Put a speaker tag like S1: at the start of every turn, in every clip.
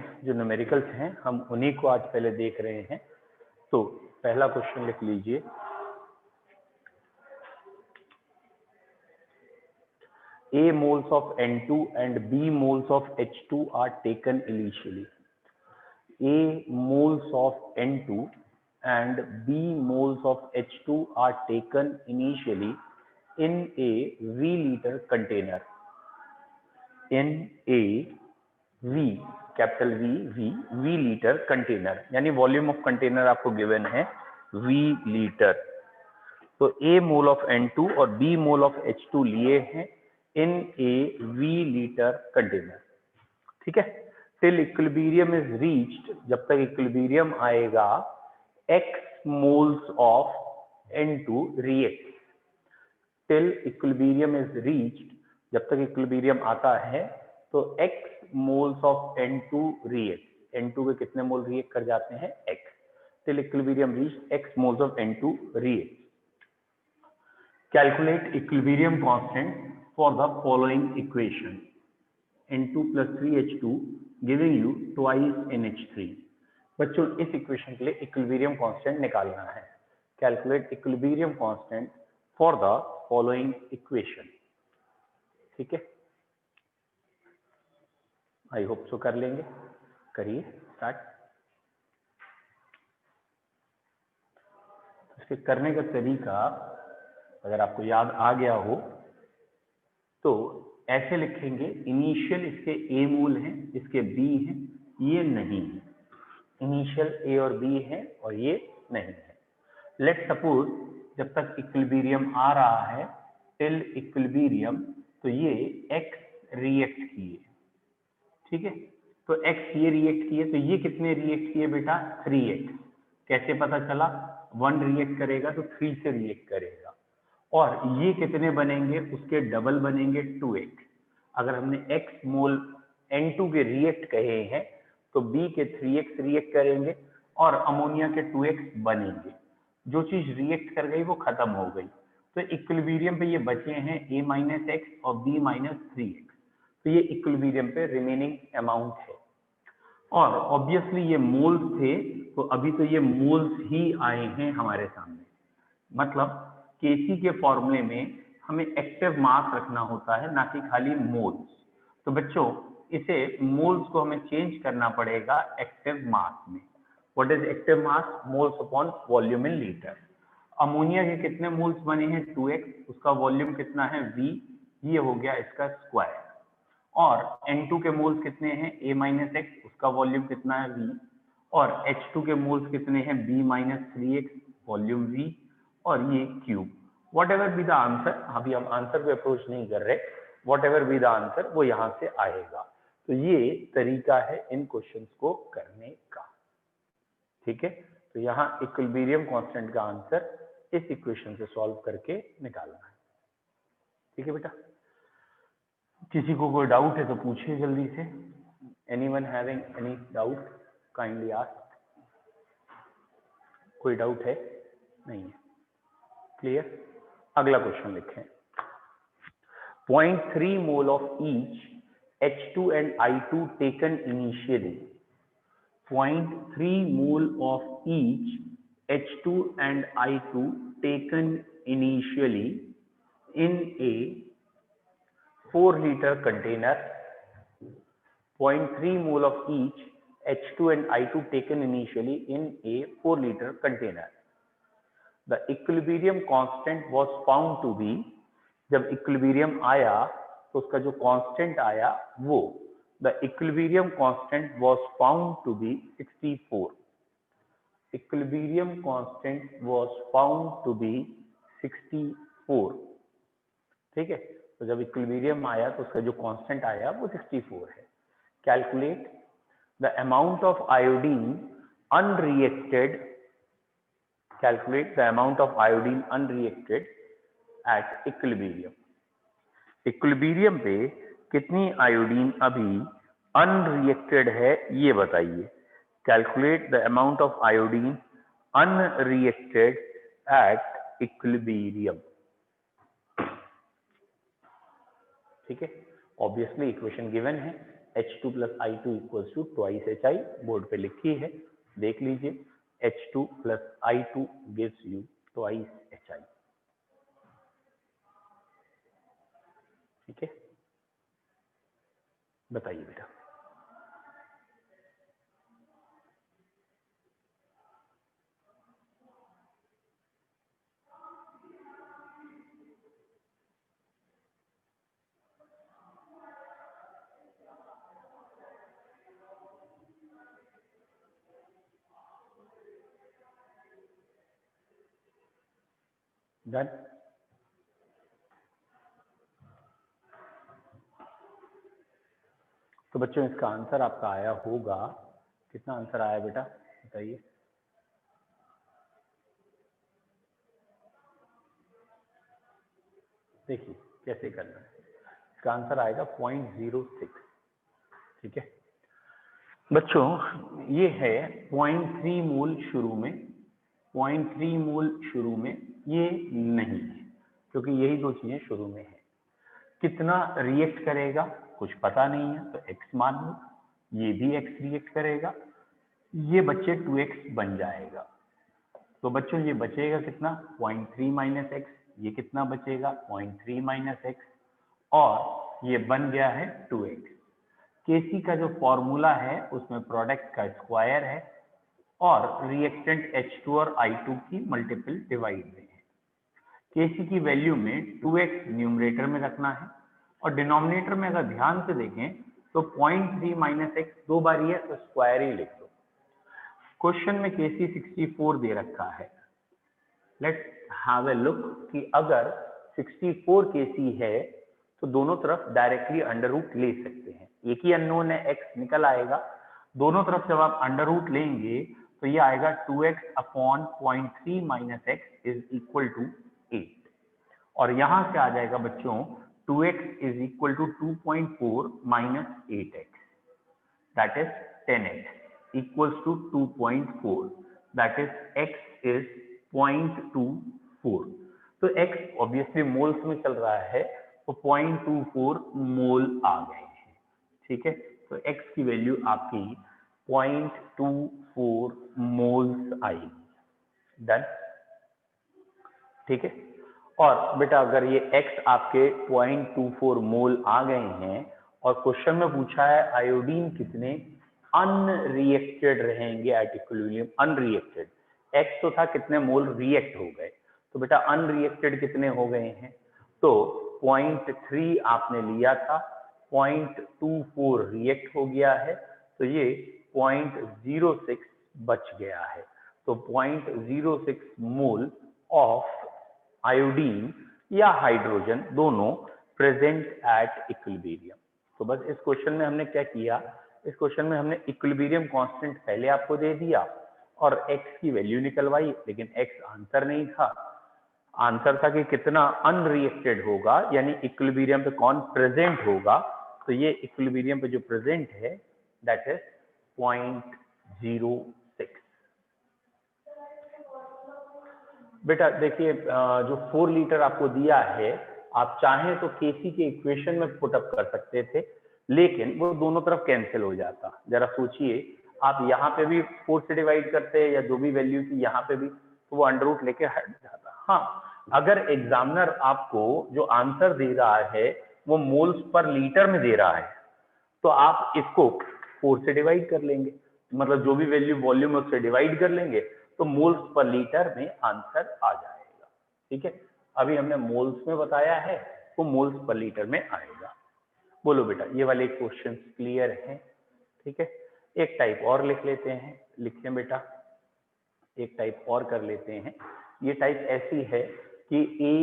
S1: में जो न्यूमेरिकल्स हैं हम उन्हीं को आज पहले देख रहे हैं। तो पहला क्वेश्चन लिख लीजिए, A moles of N2 and B moles of H2 are taken initially. A moles of N2 and B moles of H2 are taken initially in a V liter container. In a V, capital V litre container, यानी volume of container आपको given है V litre. तो A mole of N2 और B mole of H2 लिए हैं इन ए V litre container, ठीक है। Till equilibrium is reached, जब तक इक्विलिब्रियम आएगा, X moles of N2 react. Till equilibrium is reached, जब तक इक्विलिब्रियम आता है तो X moles of N2 react. N2 के कितने मोल रिएक्ट कर जाते हैं? X। Till equilibrium reached X moles of N2 react. Calculate equilibrium constant for the following equation, N2 plus 3H2 giving you twice NH3। बच्चों इस इक्वेशन के लिए equilibrium constant निकालना है। Calculate equilibrium constant for the following equation, ठीक है। I hope so कर लेंगे, करिए स्टार्ट। इसके करने का तरीका अगर आपको याद आ गया हो तो ऐसे लिखेंगे, इनिशियल इसके A मोल हैं, इसके B हैं, ये नहीं है। इनिशियल A और B है और ये नहीं है। लेट सपोज जब तक इक्विलिब्रियम आ रहा है, टिल इक्विलिब्रियम, तो ये X रिएक्ट किए, ठीक है। तो X ये रिएक्ट किए, तो ये कितने रिएक्ट किए बेटा? 3X। कैसे पता चला? 1 रिएक्ट करेगा तो 3 से रिएक्ट करेगा, और ये कितने बनेंगे? उसके डबल बनेंगे, 2X। अगर हमने X मोल N2 के रिएक्ट कहे हैं तो B के 3X रिएक्ट करेंगे और अमोनिया के 2X बनेंगे। जो चीज रिएक्ट कर गई वो खत्म हो गई। तो इक्विलिब्रियम पे ये बचे हैं A-X और B-3X। तो ये इक्विलिब्रियम पे रिमेनिंग अमाउंट है। और ऑब्वियसली ये मोल्स थे, तो अभी तो ये मोल्स ही आए हैं हमारे सामने। मतलब Kc के फॉर्मूले में हमें एक्टिव मास रखना होता है, ना कि खाली मोल्स। तो बच्चों इसे मोल्स को हमें चेंज करना पड़ेगा एक्टिव मास में। What is active mass? Moles upon volume in litre. Ammonia के कितने मोल्स बने हैं? 2X। उसका वॉल्यूम कितना है? V। ये हो गया इसका स्क्वायर। और N2 के मोल्स कितने हैं? A-X। उसका वॉल्यूम कितना है? V। और H2 के मोल्स कितने हैं? B-3X, वॉल्यूम V, और ये cube. What ever be the answer, अभी हम आंसर पे अप्रोच नहीं कर रहे, what ever be the answer वो यहां से आएगा। तो ये तरीका है इन क्वेश्चंस को करने का, ठीक है। तो यहाँ इक्विलिब्रियम कांस्टेंट का आंसर इस इक्वेशन से सॉल्व करके निकालना है, ठीक है बेटा। किसी को कोई डाउट है तो पूछिए जल्दी से। Anyone having any doubt, kindly ask. कोई डाउट है? नहीं है, क्लियर। अगला क्वेश्चन लिखें। 0.3 mole of each H2 and I2 taken initially. 0.3 mole of each H2 and I2 taken initially in a 4-liter container. 0.3 mole of each H2 and I2 taken initially in a 4-liter container. The equilibrium constant was found to be, जब equilibrium आया तो उसका जो constant आया वो, the equilibrium constant was found to be 64. Equilibrium constant was found to be 64, ठीक है। तो जब इक्विलिब्रियम आया तो उसका जो कांस्टेंट आया वो 64 है। Calculate the amount of iodine unreacted, calculate the amount of iodine unreacted at equilibrium. Equilibrium पे कितनी आयोडीन अभी अनरिएक्टेड है ये बताइए। Calculate the amount of iodine unreacted at equilibrium, ठीक है। ऑब्वियसली इक्वेशन गिवन है, H2 plus I2 equals to twice HI, board पे लिखी है, देख लीजिए। H2 plus I2 gives you twice HI। ठीक है, बताइए बेटा। डन। तो बच्चों इसका आंसर आपका आया होगा, कितना आंसर आया बेटा बताइए। देखिए कैसे करना है, इसका आंसर आएगा 0.06। ठीक है बच्चों, ये है 0.3 मोल शुरू में, 0.3 मोल शुरू में, ये नहीं है क्योंकि यही दो चीजें शुरू में है। कितना रिएक्ट करेगा कुछ पता नहीं है, तो x मान लो, ये भी x रिएक्ट करेगा, ये बच्चे 2x बन जाएगा। तो बच्चों ये बचेगा कितना, 0.3 माइनस एक्स, ये कितना बचेगा 0.3 माइनस एक्स, और ये बन गया है 2x। केसी का जो फॉर्मूला है उसमें प्रोडक्ट का स्क्वायर है और रिएक्टेंट H2 और I2 की मल्टीपल डिवाइड में है। केसी की वैल्यू में 2x न्यूमरेटर में रखना है और डिनोमिनेटर में अगर ध्यान से देखें तो 0.3 माइनस एक्स दो बार ही है तो स्क्वायर ही लिख दो। क्वेश्चन में केसी 64 दे रखा है। लेट्स हैव ए लुक कि अगर 64 केसी है तो दोनों तरफ डायरेक्टली अंडर रूट ले सकते हैं। एक ही अननोन है x निकल आएगा, दोनों तरफ जब आप अंडर रूट लेंगे तो ये आएगा 2x upon 0.3 minus x is equal to 8, और यहां से आ जाएगा बच्चों 2x is equal to 2.4 minus 8x, that is 10x equals to 2.4, that is x is 0.24। तो x ऑब्वियसली मोल्स में चल रहा है तो 0.24 मोल आ गए हैं। ठीक है, तो x की वैल्यू आपकी 0.24 मोल्स आई। डन। ठीक है, और बेटा अगर ये x आपके 0.24 मोल आ गए हैं और क्वेश्चन में पूछा है आयोडीन कितने अनरिएक्टेड रहेंगे एट इक्विलिब्रियम, अनरिएक्टेड, x तो था कितने मोल रिएक्ट हो गए, तो बेटा अनरिएक्टेड कितने हो गए हैं, तो 0.3 आपने लिया था, 0.24 रिएक्ट हो गया है, तो ये 0.06 बच गया है। तो 0.06 मोल ऑफ आयोडीन या हाइड्रोजन दोनों प्रेजेंट एट इक्विलिब्रियम। तो बस इस क्वेश्चन में हमने क्या किया, इस क्वेश्चन में हमने इक्विलिब्रियम कांस्टेंट पहले आपको दे दिया और x की वैल्यू निकलवाई, लेकिन x आंसर नहीं था, आंसर था कि कितना अनरिएक्टेड होगा, यानी इक्विलिब्रियम पे कौन प्रेजेंट होगा। तो ये इक्विलिब्रियम पे जो प्रेजेंट है दैट इज 0.06। बेटा देखिए जो 4 लीटर आपको दिया है, आप चाहें तो केसी के इक्वेशन में पुटअप कर सकते थे, लेकिन वो दोनों तरफ कैंसिल हो जाता। जरा सोचिए, आप यहाँ पे भी 4 से डिवाइड करते हैं या जो भी वैल्यू थी यहाँ पे भी, तो वो अंडर रूट लेके हट जाता। हाँ, अगर एग्जामिनर आपको जो आंसर दे रहा है वो मोल्स पर लीटर में दे रहा है तो आप इसको 4 से डिवाइड कर लेंगे, मतलब जो भी वैल्यू वॉल्यूम है उससे डिवाइड कर लेंगे तो मोल्स पर लीटर में आंसर आ जाएगा। ठीक है, अभी हमने मोल्स में बताया है, वो मोल्स पर लीटर में आएगा। बोलो बेटा, ये वाले क्वेश्चन क्लियर है? ठीक है, एक टाइप और लिख लेते हैं, लिखें बेटा, एक टाइप और कर लेते हैं। ये टाइप ऐसी है कि A,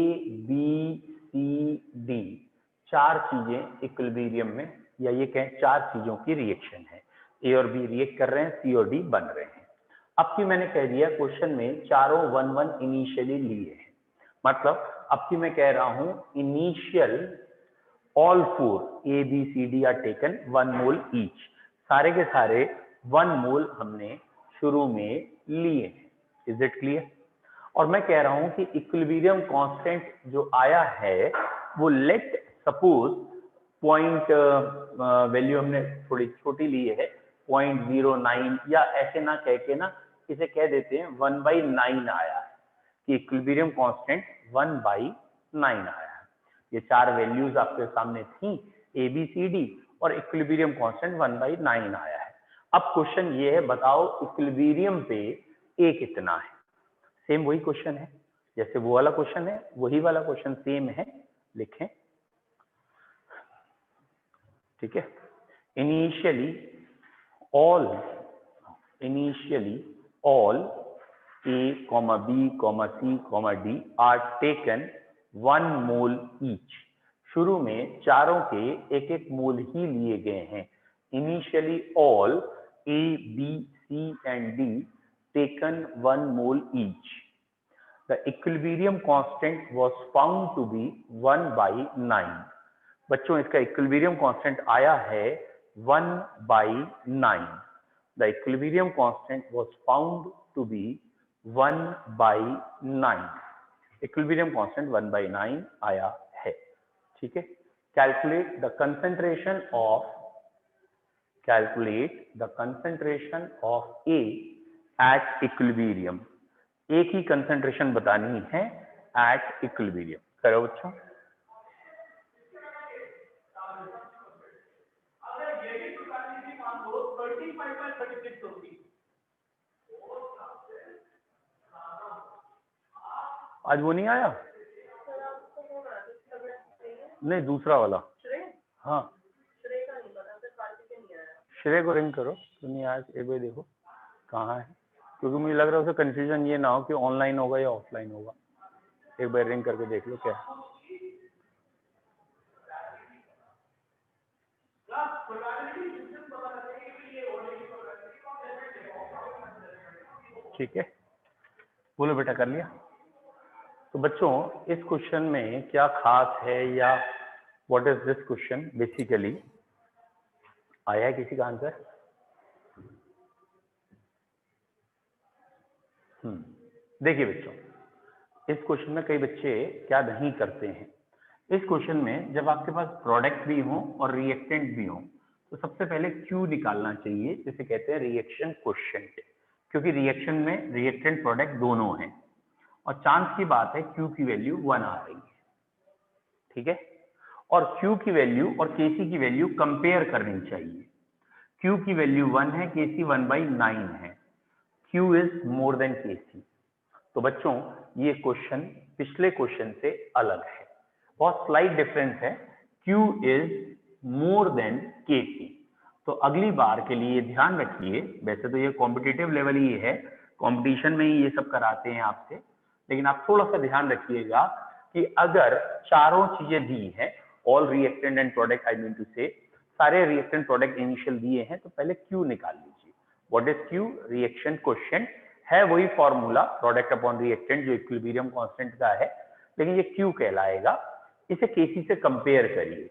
S1: B, C, D 4 चीजें इक्विलिब्रियम में, या ये कहें 4 चीजों की रिएक्शन है, A और B रिएक्ट कर रहे हैं, C और D बन रहे हैं। अब की मैंने कह दिया क्वेश्चन में चारों 1-1 इनिशियली लिए हैं, मतलब अब की मैं कह रहा हूं initial all 4 A, B, C, D are taken 1 mole each, सारे के सारे 1 मोल हमने शुरू में लिए हैं। Is it clear? और मैं कह रहा हूं कि इक्विलिब्रियम कांस्टेंट जो आया है वो लेट सपोज पॉइंट वैल्यू हमने थोड़ी छोटी ली है 0.09, या ऐसे ना कह के ना इसे कह देते हैं 1/9 आया है कि इक्विलिब्रियम कांस्टेंट 1/9 आया है। ये चार वैल्यूज आपके सामने थी ABCD और इक्विलिब्रियम कांस्टेंट 1/9 आया है। अब क्वेश्चन ये है, बताओ इक्विलिब्रियम पे A कितना है। सेम वही क्वेश्चन है जैसे वो वाला क्वेश्चन है, वही वाला क्वेश्चन सेम है, लिखें। ठीक है, initially all A, B, C, D are taken 1 mole each। शुरू में चारों के एक एक मोल ही लिए गए हैं। Initially all A, B, C and D taken 1 mole each। The equilibrium constant was found to be 1/9। बच्चों इसका इक्विलिब्रियम कांस्टेंट आया है 1/9। The equilibrium constant was found to be 1/9। Equilibrium constant 1/9 आया है। ठीक है, calculate the concentration of A at equilibrium. A की concentration बतानी है एट इक्विलिब्रियम। करो बच्चों। आज वो नहीं आया? नहीं, दूसरा वाला। हाँ, श्रेय को रिंग करो। तो नहीं आया, एक बार देखो कहाँ है, क्योंकि मुझे लग रहा है उसे कंफ्यूजन ये ना हो कि ऑनलाइन होगा या ऑफलाइन होगा। एक बार रिंग करके देख लो क्या है। ठीक है, बोलो बेटा, कर लिया? तो बच्चों इस क्वेश्चन में क्या खास है, या what is this question basically, आया है किसी का आंसर? देखिए बच्चों, इस क्वेश्चन में कई बच्चे क्या नहीं करते हैं। इस क्वेश्चन में जब आपके पास प्रोडक्ट भी हो और रिएक्टेंट भी हो तो सबसे पहले Q निकालना चाहिए, जिसे कहते हैं रिएक्शन कोएफिशिएंट, क्योंकि रिएक्शन में रिएक्टेंट प्रोडक्ट दोनों हैं और चांस की बात है Q की वैल्यू 1 आ रही है। ठीक है, और Q की वैल्यू और Kc की वैल्यू कंपेयर करनी चाहिए। Q की वैल्यू 1 है, Kc 1/9 है। Q is more than Kc। तो बच्चों ये क्वेश्चन पिछले क्वेश्चन से अलग है, बहुत स्लाइट डिफरेंस है। Q is more than Kc। तो अगली बार के लिए ध्यान रखिए, वैसे तो ये कॉम्पिटिटिव लेवल ही है, कंपटीशन में ही ये सब कराते हैं आपसे, लेकिन आप थोड़ा सा ध्यान रखिएगा कि अगर चारों चीजें दी हैं, all reactant and product, I mean to say सारे रिएक्टेंट प्रोडक्ट इनिशियल दिए हैं, तो पहले Q निकाल लीजिए। What is Q? Reaction coefficient है, वही फॉर्मूला प्रोडक्ट अपॉन रिएक्टेंट जो इक्विलिब्रियम कांस्टेंट का है, लेकिन ये Q कहलाएगा। इसे Kc से कंपेयर करिए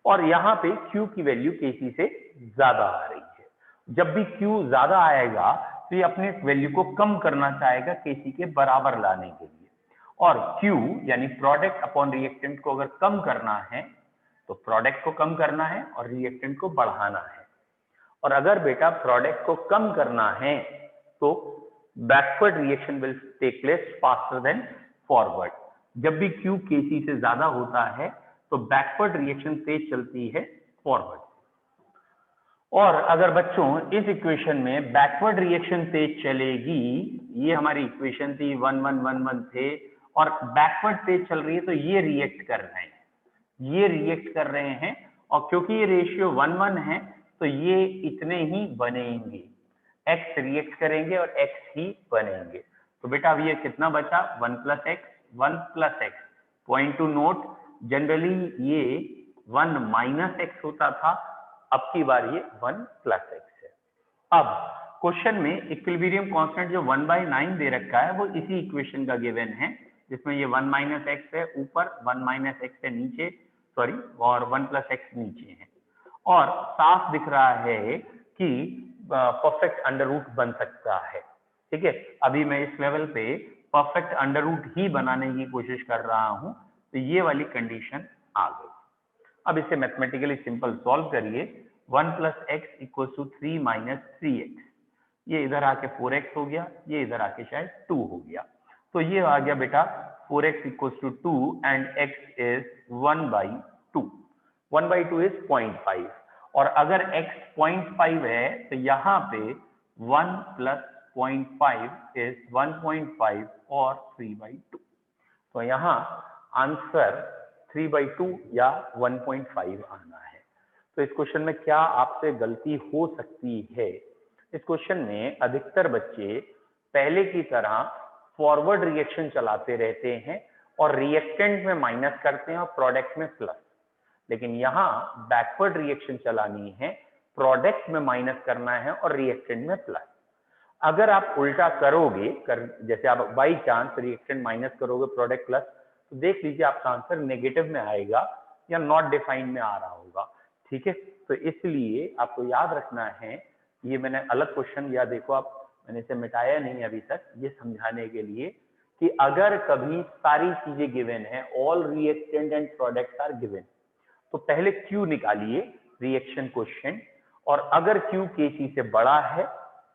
S1: और यहाँ पे Q की वैल्यू Kc से ज्यादा आ रही है। जब भी Q ज्यादा आएगा तो ये अपने वैल्यू को कम करना चाहेगा Kc के बराबर लाने के लिए, और Q यानी प्रोडक्ट अपॉन रिएक्टेंट को अगर कम करना है तो प्रोडक्ट को कम करना है और रिएक्टेंट को बढ़ाना है। और अगर बेटा प्रोडक्ट को कम करना है तो backward reaction will take place faster than forward. जब भी Q Kc से ज्यादा होता है तो बैकवर्ड रिएक्शन तेज चलती है फॉरवर्ड। और अगर बच्चों इस इक्वेशन में बैकवर्ड रिएक्शन तेज चलेगी, ये हमारी इक्वेशन थी 1 1 1 1 थे, और बैकवर्ड तेज चल रही है तो ये रिएक्ट कर रहे हैं, ये रिएक्ट कर रहे हैं, और क्योंकि ये रेशियो 1 1 है तो ये इतने ही बनेंगे, x रिएक्ट करेंगे और x ही बनेंगे। तो बेटा अब ये कितना बचा? 1 + x 1 + x। Point two note, generally ये 1 - x होता था, अब की बार ये 1 + x है। अब क्वेश्चन में इक्विलिब्रियम कांस्टेंट जो 1/9 दे रखा है वो इसी इक्वेशन का गिवन है, जिसमें ये 1 - x है ऊपर, 1 - x है नीचे, सॉरी, और 1 + x नीचे है, और साफ दिख रहा है कि परफेक्ट अंडर रूट बन सकता है। ठीक है, अभी मैं इस लेवल पे परफेक्ट अंडर रूट ही बनाने की कोशिश कर रहा हूं, तो ये वाली कंडीशन आ गई। अब इसे मैथमेटिकली सिंपल सॉल्व करिए। 1 + x = 3 - 3x, ये इधर आके 4x हो गया, ये इधर आके शायद 2 हो गया। तो ये आ गया बेटा 4x = 2 and x is 1/2। 1/2 is 0.5, और अगर x 0.5 है तो यहाँ पे 1 + 0.5 इज 1.5 और 3/2। तो यहाँ आंसर 3/2 या 1.5 आना है। तो इस क्वेश्चन में क्या आपसे गलती हो सकती है? इस क्वेश्चन में अधिकतर बच्चे पहले की तरह फॉरवर्ड रिएक्शन चलाते रहते हैं और रिएक्टेंट में माइनस करते हैं और प्रोडक्ट में प्लस। लेकिन यहाँ बैकवर्ड रिएक्शन चलानी है, प्रोडक्ट में माइनस करना है और रिएक्टेंट में प्लस। अगर आप उल्टा करोगे, जैसे आप बाई चांस रिएक्टेंट माइनस करोगे प्रोडक्ट प्लस, तो देख लीजिए आपका आंसर नेगेटिव में आएगा या नॉट डिफाइंड में आ रहा होगा। ठीक है, तो इसलिए आपको याद रखना है, ये मैंने अलग क्वेश्चन, या देखो आप, मैंने इसे मिटाया नहीं अभी तक, ये समझाने के लिए कि अगर कभी सारी चीजें गिवन है, all reactant and products are given, तो पहले Q निकालिए रिएक्शन क्वेश्चन, और अगर Q Kc से बड़ा है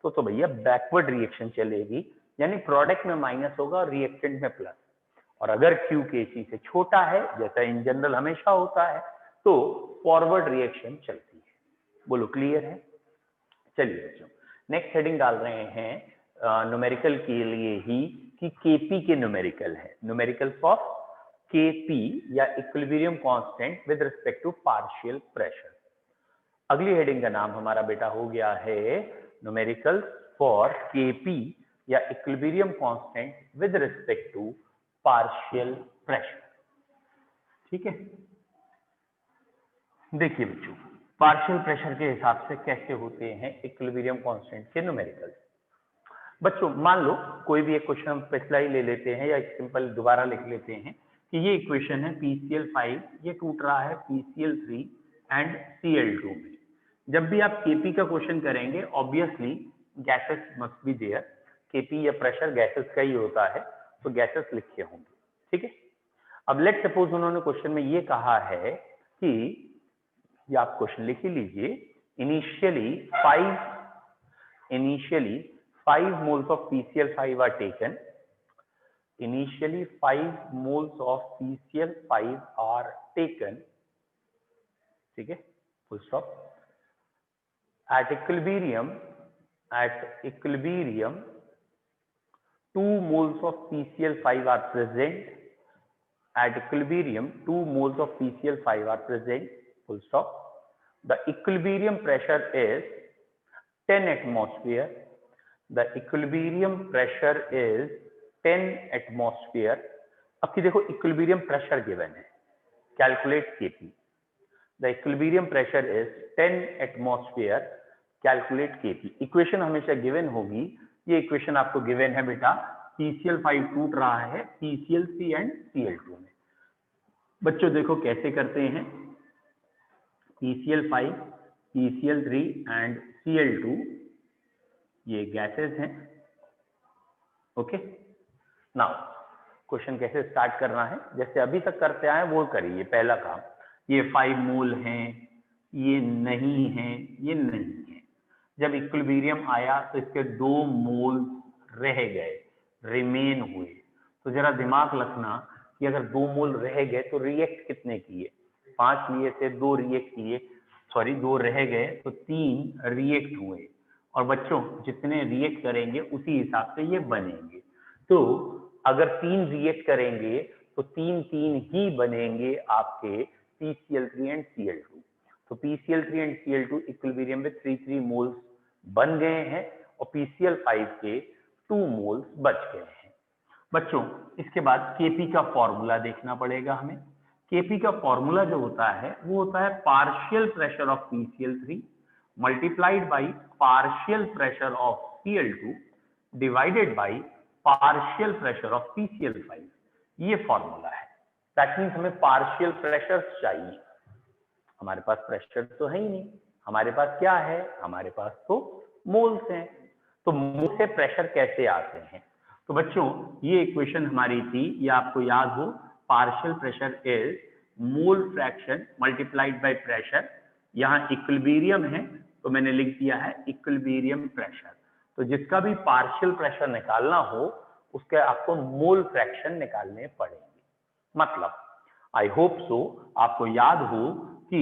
S1: तो भैया बैकवर्ड रिएक्शन चलेगी, यानी प्रोडक्ट में माइनस होगा और रिएक्टेंट में प्लस। और अगर Q Kc से छोटा है, जैसा इन जनरल हमेशा होता है, तो फॉरवर्ड रिएक्शन चलती है। बोलो क्लियर है? चलिए बच्चों, नेक्स्ट हेडिंग डाल रहे हैं न्यूमेरिकल के लिए ही कि Kp के न्यूमेरिकल है, न्यूमेरिकल्स ऑफ Kp या equilibrium constant with respect to partial pressure. अगली हेडिंग का नाम हमारा बेटा हो गया है न्यूमेरिकल्स फॉर Kp या equilibrium constant with respect to partial pressure. ठीक है, देखिए बच्चों, पार्शियल प्रेशर के हिसाब से कैसे होते हैं इक्विलिब्रियम कांस्टेंट के न्यूमेरिकल्स। बच्चों मान लो कोई भी एक क्वेश्चन हम पिछला ही ले लेते हैं, या एक सिंपल दोबारा लिख लेते हैं कि ये इक्वेशन है PCl5, ये टूट रहा है PCl3 एंड Cl2 में। जब भी आप Kp का क्वेश्चन करेंगे, obviously gases must be there, Kp या प्रेशर गैसेस का ही होता है, तो गैसेस लिखे होंगे। ठीक है, अब लेट सपोज उन्होंने क्वेश्चन में ये कहा है कि, ये आप क्वेश्चन लिख ही लीजिए, initially 5 moles of PCl5 are taken. Initially 5 moles of PCl5 are taken. ठीक है, full stop. At equilibrium 2 moles of PCl5 are present. At equilibrium 2 moles of PCl5 are present. Full stop. The equilibrium pressure is 10 atmosphere. The equilibrium pressure is 10 atmosphere. अब की देखो equilibrium pressure given है, calculate Kp. The equilibrium pressure is 10 atmosphere. Calculate Kp. Equation हमेशा given होगी, ये equation आपको given है बेटा, PCl5 टूट रहा है PCl3 एंड Cl2 में। बच्चों देखो कैसे करते हैं, PCl5, PCl3 एंड Cl2 ये गैसेस हैं। ओके, नाउ क्वेश्चन कैसे स्टार्ट करना है, जैसे अभी तक करते आए वो करिए। पहला काम, ये 5 मोल हैं, ये नहीं है, ये नहीं है। जब इक्विलिब्रियम आया तो इसके 2 मोल रह गए, रिमेन हुए। तो जरा दिमाग रखना कि अगर 2 मोल रह गए तो रिएक्ट कितने किए, 5 लिए थे, 2 रिएक्ट किए, सॉरी 2 रह गए तो 3 रिएक्ट हुए। और बच्चों जितने रिएक्ट करेंगे उसी हिसाब से ये बनेंगे। तो अगर 3 रिएक्ट करेंगे तो 3 ही बनेंगे आपके PCl3 एंड Cl2। तो PCl3 एंड Cl2 इक्विलिब्रियम में 3 मोल्स बन गए हैं और PCl5 के 2 मोल्स बच गए हैं। बच्चों इसके बाद Kp का फॉर्मूला देखना पड़ेगा हमें। Kp का फॉर्मूला जो होता है वो होता है partial pressure of PCl3 multiplied by partial pressure of Cl2 divided by partial pressure of PCl5। ये फॉर्मूला है। दैट मीन्स हमें पार्शियल प्रेशर चाहिए, हमारे पास प्रेशर तो है ही नहीं, हमारे पास क्या है, हमारे पास तो मोल्स हैं। तो मोल से प्रेशर कैसे आते हैं, तो बच्चों ये इक्वेशन हमारी थी, ये आपको याद हो, partial pressure is mole fraction multiplied by pressure. यहाँ इक्विलिब्रियम है तो मैंने लिख दिया है इक्विलिब्रियम प्रेशर। तो जिसका भी पार्शियल प्रेशर निकालना हो उसके आपको मोल फ्रैक्शन निकालने पड़ेंगे। मतलब आई होप सो आपको याद हो कि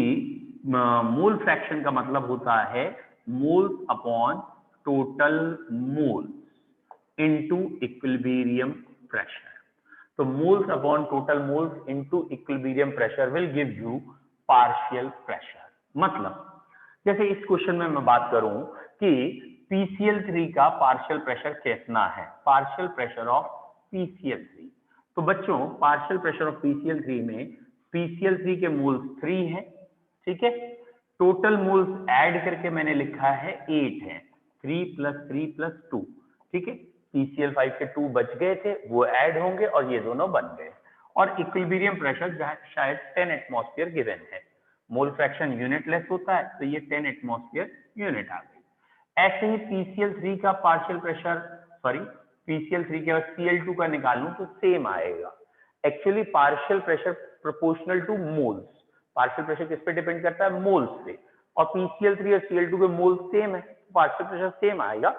S1: मोल फ्रैक्शन का मतलब होता है moles upon total moles into equilibrium pressure. तो moles upon total moles into equilibrium pressure will give you partial pressure. मतलब जैसे इस क्वेश्चन में मैं बात करूं कि PCl3 का पार्शियल प्रेशर कितना है, पार्शियल प्रेशर ऑफ PCl3। तो बच्चों पार्शियल प्रेशर ऑफ PCl3 में PCl3 के मोल्स 3 हैं, ठीक है। टोटल मोल्स ऐड करके मैंने लिखा है 8 है, 3 + 3 + 2, ठीक है। PCl5 के 2 बच गए थे, वो ऐड होंगे और ये दोनों बन गए। और इक्विलिब्रियम प्रेशर शायद 10 एटमॉस्फेयर गिवन है। मोल फ्रैक्शन यूनिटलेस होता है तो ये 10 एटमॉस्फेयर यूनिट आ गई। ऐसे ही PCl3 का पार्शियल प्रेशर, सॉरी PCl3 के बाद Cl2 का निकालूं तो सेम आएगा। Actually partial pressure proportional two moles, partial pressure किस पे डिपेंड करता है, मोल्स पे। और PCl3 और Cl2 के मोल्स सेम है, पार्शियल प्रेशर सेम आएगा।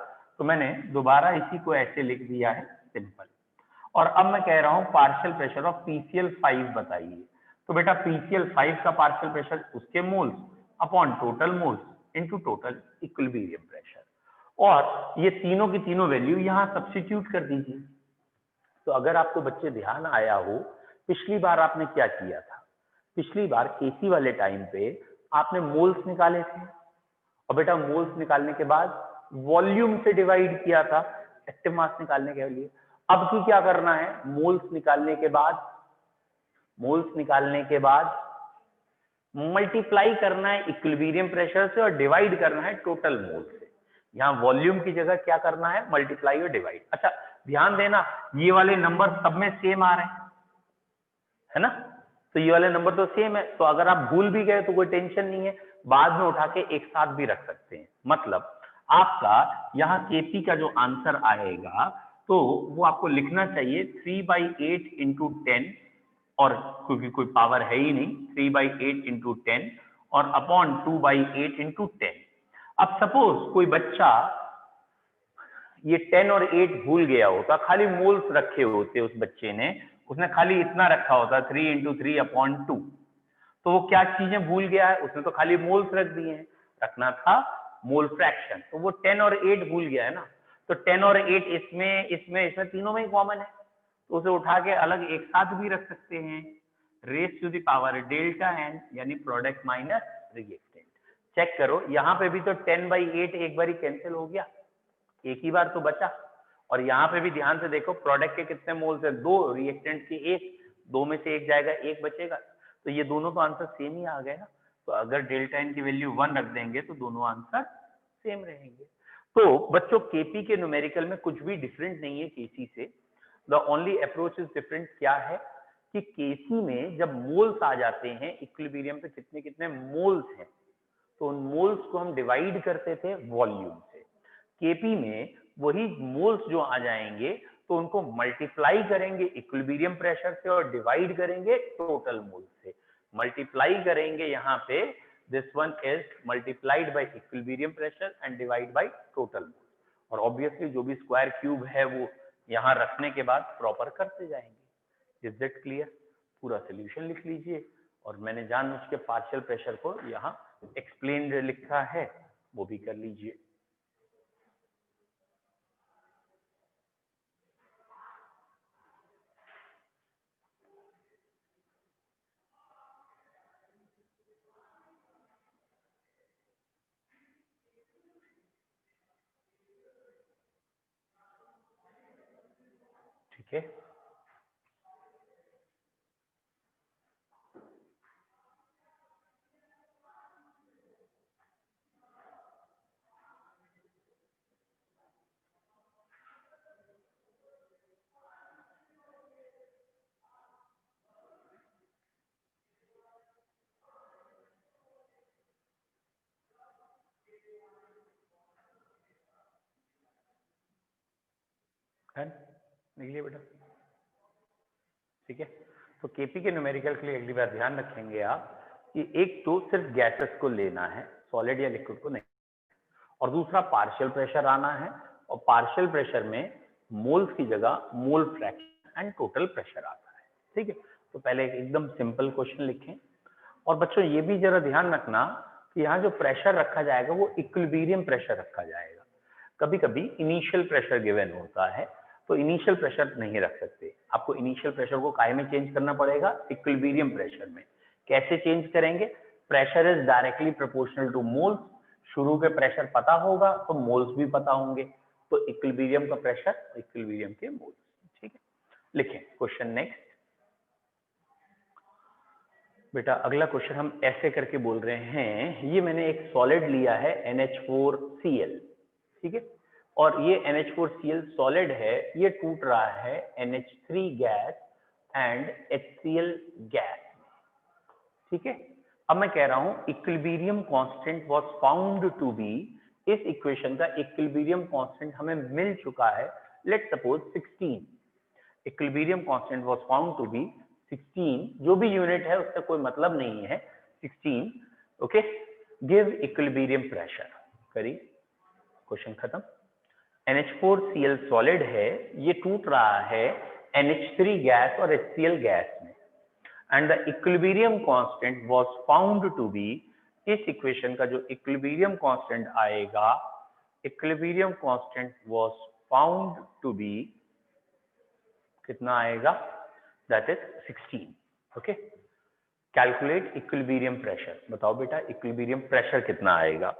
S1: तो मैंने दोबारा इसी को ऐसे लिख दिया है सिंपल। और अब मैं कह रहा हूं पार्शियल प्रेशर ऑफ PCl5 बताइए। तो बेटा PCl5 का पार्शियल प्रेशर उसके moles upon total moles into total equilibrium pressure. और ये तीनों की तीनों वैल्यू यहां सब्स्टिट्यूट कर दीजिए। तो अगर आपको बच्चे ध्यान आया हो, पिछली बार आपने क्या किया था, पिछली बार केसी वाले टाइम पे आपने मोल्स निकाले थे और बेटा मोल्स निकालने के बाद वॉल्यूम से डिवाइड किया था एक्टिव मास निकालने के लिए। अब की क्या करना है, मोल्स निकालने के बाद मल्टीप्लाई करना है इक्विलिब्रियम प्रेशर से और डिवाइड करना है टोटल मोल से। यहाँ वॉल्यूम की जगह क्या करना है, मल्टीप्लाई और डिवाइड। अच्छा ध्यान देना, ये वाले नंबर सब में सेम आ रहे हैं, है ना। तो ये वाले नंबर तो सेम है, तो अगर आप भूल भी गए तो कोई टेंशन नहीं है, बाद में उठा के एक साथ भी रख सकते हैं। मतलब आपका यहाँ केपी का जो आंसर आएगा तो वो आपको लिखना चाहिए 3/8 इंटू 10, और क्योंकि कोई पावर है ही नहीं, 3/8 इंटू 10 और अपॉन 2/8 इंटू 10। अब सपोज कोई बच्चा ये 10 और 8 भूल गया होता, खाली मोल्स रखे होते उस बच्चे ने, उसने खाली इतना रखा होता 3 इंटू 3 अपॉन 2, तो वो क्या चीजें भूल गया है, उसने तो खाली मोल्स रख दिए हैं, रखना था मोल फ्रैक्शन। तो वो 10 और 8 भूल गया है ना, तो 10 और 8 इसमें तीनों में ही कॉमन है, तो उसे उठा के अलग एक साथ भी रख सकते हैं। Raise to the power delta n, यानी प्रोडक्ट माइनस रिएक्टेंट। चेक करो यहाँ पे भी तो 10/8 एक बार ही कैंसिल हो गया, एक ही बार तो बचा। और यहाँ पे भी ध्यान से देखो प्रोडक्ट के कितने मोल्स है, 2, रिएक्टेंट के 1, 2 में से 1 जाएगा, 1 बचेगा। तो ये दोनों तो आंसर सेम ही आ गए ना। तो अगर डेल्टा एन की वैल्यू 1 रख देंगे तो दोनों आंसर सेम रहेंगे। तो बच्चों केपी के न्यूमेरिकल में कुछ भी डिफरेंट नहीं है केसी से। The only approach is different. क्या है कि केसी में जब मोल्स आ जाते हैं, इक्विलिब्रियम पे कितने कितने मोल्स हैं, तो उन मोल्स को हम डिवाइड करते थे वॉल्यूम से। केपी में वही मोल्स जो आ जाएंगे तो उनको मल्टीप्लाई करेंगे इक्विलिब्रियम प्रेशर से और डिवाइड करेंगे टोटल मोल से। मल्टीप्लाई करेंगे यहाँ पे, this one is multiplied by equilibrium pressure and divide by total mole. और ऑब्वियसली जो भी स्क्वायर क्यूब है वो यहाँ रखने के बाद प्रॉपर करते जाएंगे। Is that clear? पूरा सोल्यूशन लिख लीजिए, और मैंने जानबूझ के पार्शियल प्रेशर को यहाँ एक्सप्लेन लिखा है, वो भी कर लीजिए। ठीक है, डन, लिख लिया बेटा। ठीक है, तो केपी के न्यूमेरिकल के लिए अगली बार ध्यान रखेंगे आप कि एक तो सिर्फ गैसेस को लेना है, सॉलिड या लिक्विड को नहीं, और दूसरा पार्शियल प्रेशर आना है, और पार्शियल प्रेशर में मोल्स की जगह mole fraction and total pressure आता है। ठीक है, तो पहले एकदम सिंपल क्वेश्चन लिखें। और बच्चों ये भी जरा ध्यान रखना कि यहाँ जो प्रेशर रखा जाएगा वो इक्विलिब्रियम प्रेशर रखा जाएगा। कभी कभी इनिशियल प्रेशर गिवन होता है तो इनिशियल प्रेशर नहीं रख सकते, आपको इनिशियल प्रेशर को काय में चेंज करना पड़ेगा, इक्विलिब्रियम प्रेशर में। कैसे चेंज करेंगे? Pressure is directly proportional two moles. शुरू के प्रेशर पता होगा तो मोल्स भी पता होंगे, तो इक्विलिब्रियम का प्रेशर इक्विलिब्रियम के मोल्स। ठीक है, लिखें क्वेश्चन नेक्स्ट। बेटा अगला क्वेश्चन हम ऐसे करके बोल रहे हैं, ये मैंने एक सॉलिड लिया है NH4Cl, ठीक है, और ये NH4Cl सॉलिड है, ये टूट रहा है NH3 gas and HCl gas. ठीक है, अब मैं कह रहा हूं equilibrium constant was found to be, इस इक्वेशन का इक्विलिब्रियम कांस्टेंट हमें मिल चुका है, लेट्स सपोज 16। इक्विलिब्रियम कांस्टेंट वाज फाउंड टू बी 16, जो भी यूनिट है उससे कोई मतलब नहीं है, 16। Okay, give equilibrium pressure. करिए, क्वेश्चन खत्म। NH4Cl सॉलिड है, ये टूट रहा है NH3 गैस और HCl गैस में, and the equilibrium constant was found to be, इस इक्वेशन का जो इक्विलिब्रियम कांस्टेंट आएगा, equilibrium constant was found to be, कितना आएगा? That is 16। Okay, calculate equilibrium pressure. बताओ बेटा इक्विलिब्रियम प्रेशर कितना आएगा?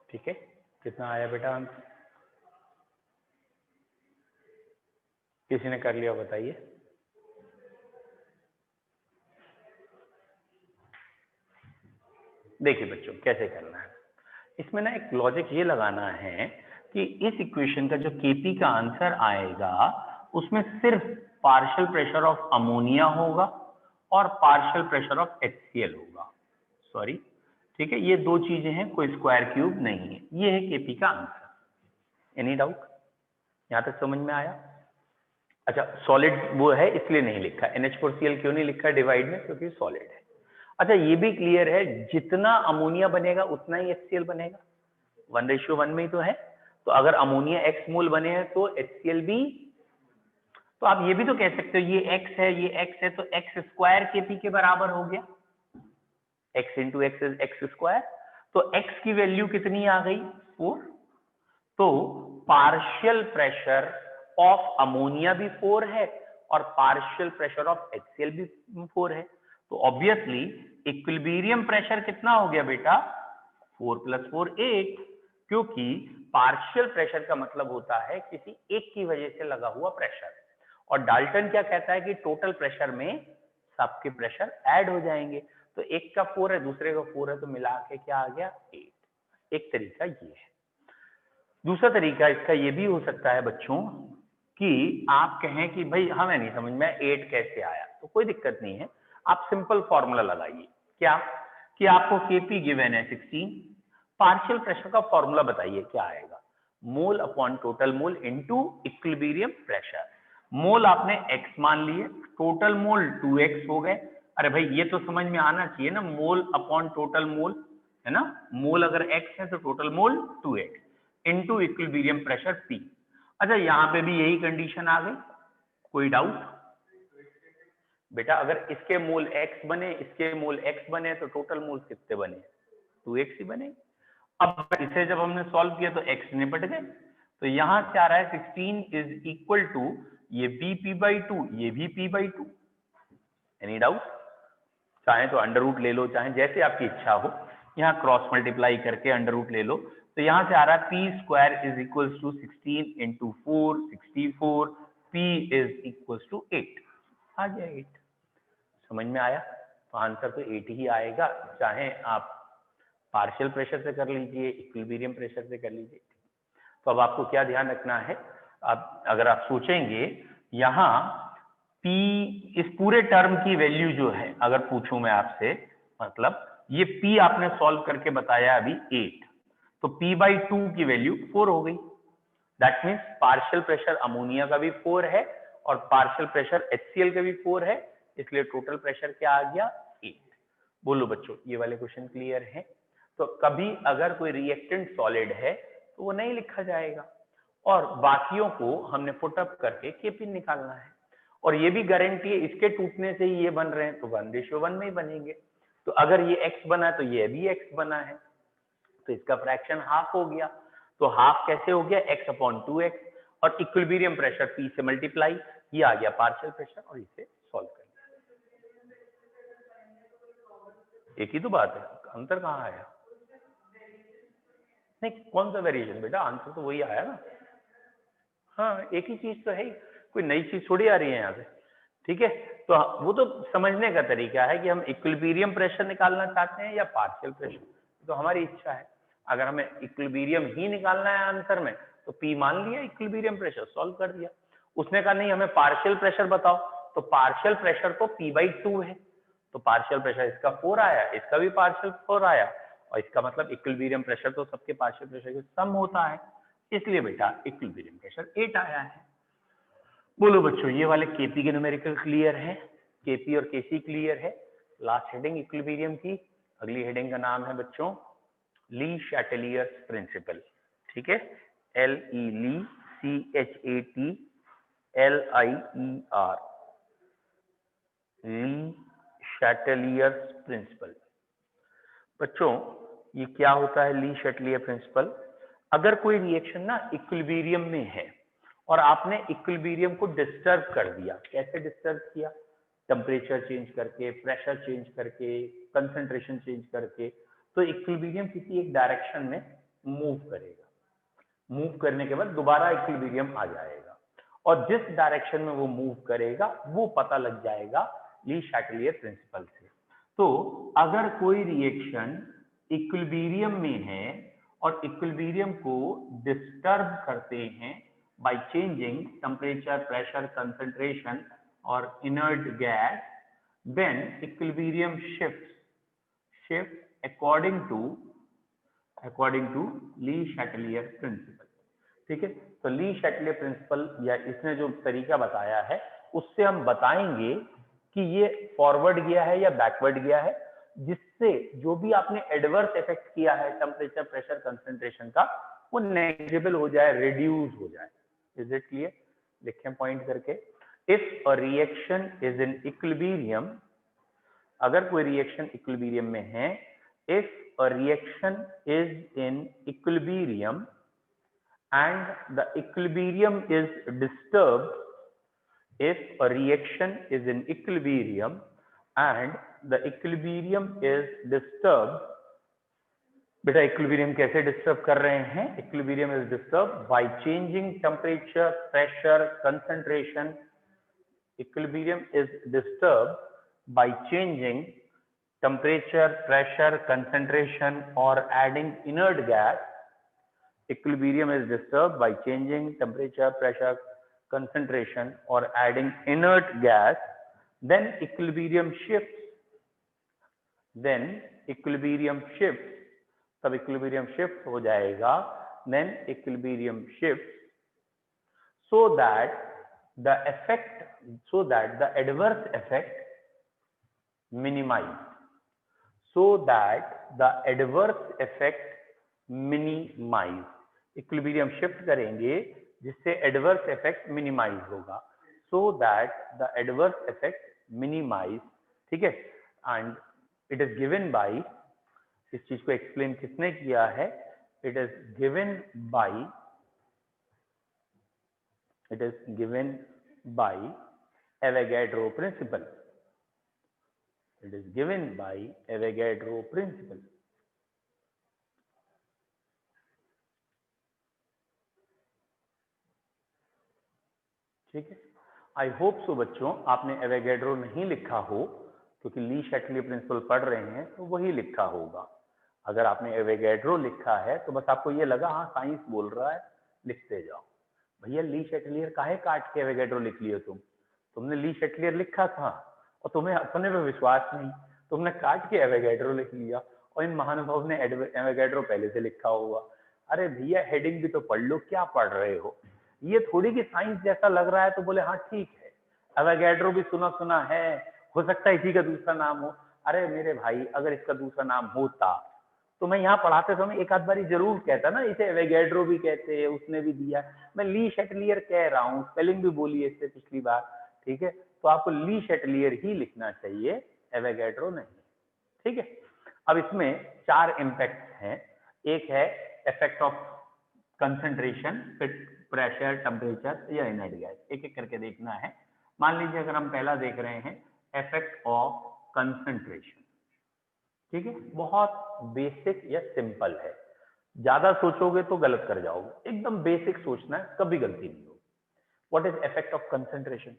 S1: ठीक है, कितना आया बेटा आंसर? किसी ने कर लिया बताइए। देखिए बच्चों कैसे करना है, इसमें ना एक लॉजिक ये लगाना है कि इस इक्वेशन का जो केपी का आंसर आएगा उसमें सिर्फ पार्शियल प्रेशर ऑफ अमोनिया होगा और पार्शियल प्रेशर ऑफ HCl होगा। सॉरी, ठीक है, ये दो चीजें हैं, कोई स्क्वायर क्यूब नहीं है। ये है केपी का आंसर। Any doubt? यहां तक समझ में आया? अच्छा, सॉलिड वो है इसलिए नहीं लिखा, NH4Cl क्यों नहीं लिखा डिवाइड में? क्योंकि सॉलिड है। अच्छा, ये भी क्लियर है, जितना अमोनिया बनेगा उतना ही HCl बनेगा, 1:1 में ही तो है। तो अगर अमोनिया X मोल बने हैं तो HCl भी, तो आप ये भी तो कह सकते हो ये X है, ये X है, तो X स्क्वायर KP के बराबर हो गया, X into X is X square. तो X की वैल्यू कितनी आ गई? 4। तो पार्शियल प्रेशर ऑफ अमोनिया भी 4 है और पार्शियल प्रेशर ऑफ HCl भी 4 है, तो ऑब्वियसली इक्विलिब्रियम प्रेशर कितना हो गया बेटा? 4 + 4 8, क्योंकि पार्शियल प्रेशर का मतलब होता है किसी एक की वजह से लगा हुआ प्रेशर, और डाल्टन क्या कहता है कि टोटल प्रेशर में सबके प्रेशर ऐड हो जाएंगे, तो एक का 4 है, दूसरे का 4 है, तो मिला के क्या आ गया? 8। एक तरीका ये है। दूसरा तरीका इसका ये भी हो सकता है बच्चों कि आप कहें कि भाई हमें नहीं समझ में 8 कैसे आया, तो कोई दिक्कत नहीं है, आप सिंपल फॉर्मूला लगाइए। क्या? कि आपको केपी गिवन है 16, पार्शियल प्रेशर का फॉर्मूला बताइए क्या आएगा? Mole upon total mole into equilibrium pressure. Mole आपने x मान लिए, टोटल मोल 2x हो गए। अरे भाई ये तो समझ में आना चाहिए ना, मोल अपॉन टोटल मोल, है ना? मोल अगर x है तो total mole 2x into equilibrium pressure P। अच्छा, यहां पे भी यही कंडीशन आ गई, कोई डाउट? बेटा अगर इसके मोल x बने, इसके मोल x बने, तो टोटल मोल कितने बने? 2x ही बने। अब इसे जब हमने सॉल्व किया तो x निपट गए, तो यहां से आ रहा है 16 इज इक्वल टू ये P/2, ये भी P/2। Any doubt? चाहे तो अंडर रूट ले लो, चाहे जैसे आपकी इच्छा हो, यहाँ क्रॉस मल्टीप्लाई करके अंडर रूट ले लो, तो यहां से आ रहा है P² is equal to 16 into 4, 64, P is equal to 8। आ गया 8। समझ में आया? तो आंसर तो 8 ही आएगा, चाहे आप पार्शियल प्रेशर से कर लीजिए, इक्विलिब्रियम प्रेशर से कर लीजिए। तो अब आपको क्या ध्यान रखना है, अब अगर आप सोचेंगे यहाँ P इस पूरे टर्म की वैल्यू जो है, अगर पूछूं मैं आपसे, मतलब ये P आपने सॉल्व करके बताया अभी 8, तो P/2 की वैल्यू 4 हो गई। That means partial pressure ammonia का भी 4 है और पार्शियल प्रेशर HCl का भी 4 है, इसलिए टोटल प्रेशर क्या आ गया? 8। बोलो बच्चों, ये वाले क्वेश्चन क्लियर है? तो कभी अगर कोई रिएक्टेंट सॉलिड है तो वो नहीं लिखा जाएगा, और बाकियों को हमने पुटअप करके केपी निकालना है, और ये भी गारंटी है इसके टूटने से ही ये बन रहे हैं तो 1:1 में ही बनेंगे। तो अगर ये x बना है तो ये भी x बना है, तो इसका फ्रैक्शन हाफ हो गया। तो हाफ कैसे हो गया? x/2x, और इक्विलिब्रियम प्रेशर P से मल्टीप्लाई, ये आ गया पार्शियल प्रेशर, और इसे सॉल्व कर लिया। एक ही तो बात है, अंतर कहाँ आया? नहीं, कौन सा वेरिएशन बेटा, आंसर तो वही आया ना। हाँ, एक ही चीज तो है ही, कोई नई चीज थोड़ी आ रही है यहाँ से। ठीक है, तो वो तो समझने का तरीका है कि हम इक्विलिब्रियम प्रेशर निकालना चाहते हैं या पार्शियल प्रेशर, तो हमारी इच्छा है। अगर हमें इक्विलिब्रियम ही निकालना है आंसर में तो P मान लिया, इक्विलिब्रियम प्रेशर सॉल्व कर दिया। उसने कहा नहीं हमें पार्शियल प्रेशर बताओ, तो पार्शियल प्रेशर तो P/2 है, तो पार्शियल प्रेशर इसका 4 आया, इसका भी पार्शियल 4 आया, और इसका मतलब इक्विलिब्रियम प्रेशर तो सबके पार्शियल प्रेशर के सम होता है, इसलिए बेटा इक्विलिब्रियम प्रेशर 8 आया है। बोलो बच्चों, ये वाले केपी के न्यूमेरिकल क्लियर है? केपी और केसी क्लियर है? लास्ट हेडिंग इक्विलिब्रियम की, अगली हेडिंग का नाम है बच्चों ली शैटेलियर प्रिंसिपल। ठीक है, LECHATLIER, ली शैटेलियर प्रिंसिपल। बच्चों ये क्या होता है ली शैटेलियर प्रिंसिपल? अगर कोई रिएक्शन ना इक्विलिब्रियम में है और आपने इक्विलिब्रियम को डिस्टर्ब कर दिया, कैसे डिस्टर्ब किया? टेम्परेचर चेंज करके, प्रेशर चेंज करके, कंसंट्रेशन चेंज करके, तो इक्विलिब्रियम किसी एक डायरेक्शन में मूव करेगा। मूव करने के बाद दोबारा इक्विलिब्रियम आ जाएगा, और जिस डायरेक्शन में वो मूव करेगा वो पता लग जाएगा ली शैटेलियर प्रिंसिपल से। तो अगर कोई रिएक्शन इक्विलिब्रियम में है और इक्विलिब्रियम को डिस्टर्ब करते हैं by changing temperature, pressure, concentration और inert gas, then equilibrium shift according to Le Chatelier principle. ठीक है, तो ली शैटेलियर प्रिंसिपल या इसने जो तरीका बताया है उससे हम बताएंगे कि ये फॉरवर्ड गया है या बैकवर्ड गया है, जिससे जो भी आपने एडवर्स इफेक्ट किया है टेम्परेचर, प्रेशर, कंसंट्रेशन का, वो नेग्लिजिबल हो जाए, रिड्यूस हो जाए। Is it clear? लिखें पॉइंट करके। If a reaction is in equilibrium, अगर कोई रिएक्शन इक्विलिब्रियम में है, if a reaction is in equilibrium and the equilibrium is disturbed, if a reaction is in equilibrium and the equilibrium is disturbed, बेटा equilibrium कैसे disturb कर रहे हैं? Equilibrium is disturb by changing temperature, pressure, concentration. Equilibrium is disturb by changing temperature, pressure, concentration or adding inert gas. Equilibrium is disturbed by changing temperature, pressure, concentration or adding inert gas. Then equilibrium shifts. तब equilibrium shift हो जाएगा. Then equilibrium shifts so that the adverse effect minimized. Equilibrium shift करेंगे जिससे adverse effect minimize होगा, so that the adverse effect minimize. ठीक है, and it is given by, इस चीज को एक्सप्लेन किसने किया है? It is given by Avogadro principle. It is given by Avogadro principle. ठीक है, आई होप सो बच्चों आपने एवोगैड्रो नहीं लिखा हो, क्योंकि ली शैटेलियर प्रिंसिपल पढ़ रहे हैं तो वही लिखा होगा। अगर आपने एवोगैड्रो लिखा है तो बस आपको ये लगा हाँ साइंस बोल रहा है, लिखते जाओ। भैया ली शैटेलियर काहे काट के एवोगैड्रो लिख लियो तुम? तुमने ली शटलियर लिखा था और तुम्हें अपने पे विश्वास नहीं, तुमने काट के एवोगैड्रो लिख लिया और इन महानुभाव ने एवोगैड्रो पहले से लिखा होगा। अरे भैया हेडिंग भी तो पढ़ लो, क्या पढ़ रहे हो? ये थोड़ी कि साइंस जैसा लग रहा है तो बोले हाँ ठीक है, एवोगैड्रो भी सुना सुना है, हो सकता है इसी का दूसरा नाम हो। अरे मेरे भाई, अगर इसका दूसरा नाम होता तो मैं यहाँ पढ़ाते समय एक आध बारी जरूर कहता ना, इसे एवोगैड्रो भी कहते हैं, उसने भी दिया। मैं ली शटलियर कह रहा हूँ, स्पेलिंग भी बोली है इससे पिछली बार, ठीक है? तो आपको ली शटलियर ही लिखना चाहिए, एवोगैड्रो नहीं, ठीक है? अब इसमें 4 इम्पैक्ट हैं। एक है इफेक्ट ऑफ कंसंट्रेशन, फिर प्रेशर, टेम्परेचर या इनर्ट गैस, एक एक करके देखना है। मान लीजिए अगर हम पहला देख रहे हैं, इफेक्ट ऑफ कंसंट्रेशन, ठीक है? बहुत बेसिक या सिंपल है, ज्यादा सोचोगे तो गलत कर जाओगे, एकदम बेसिक सोचना है, कभी गलती नहीं होगी। What is effect of concentration?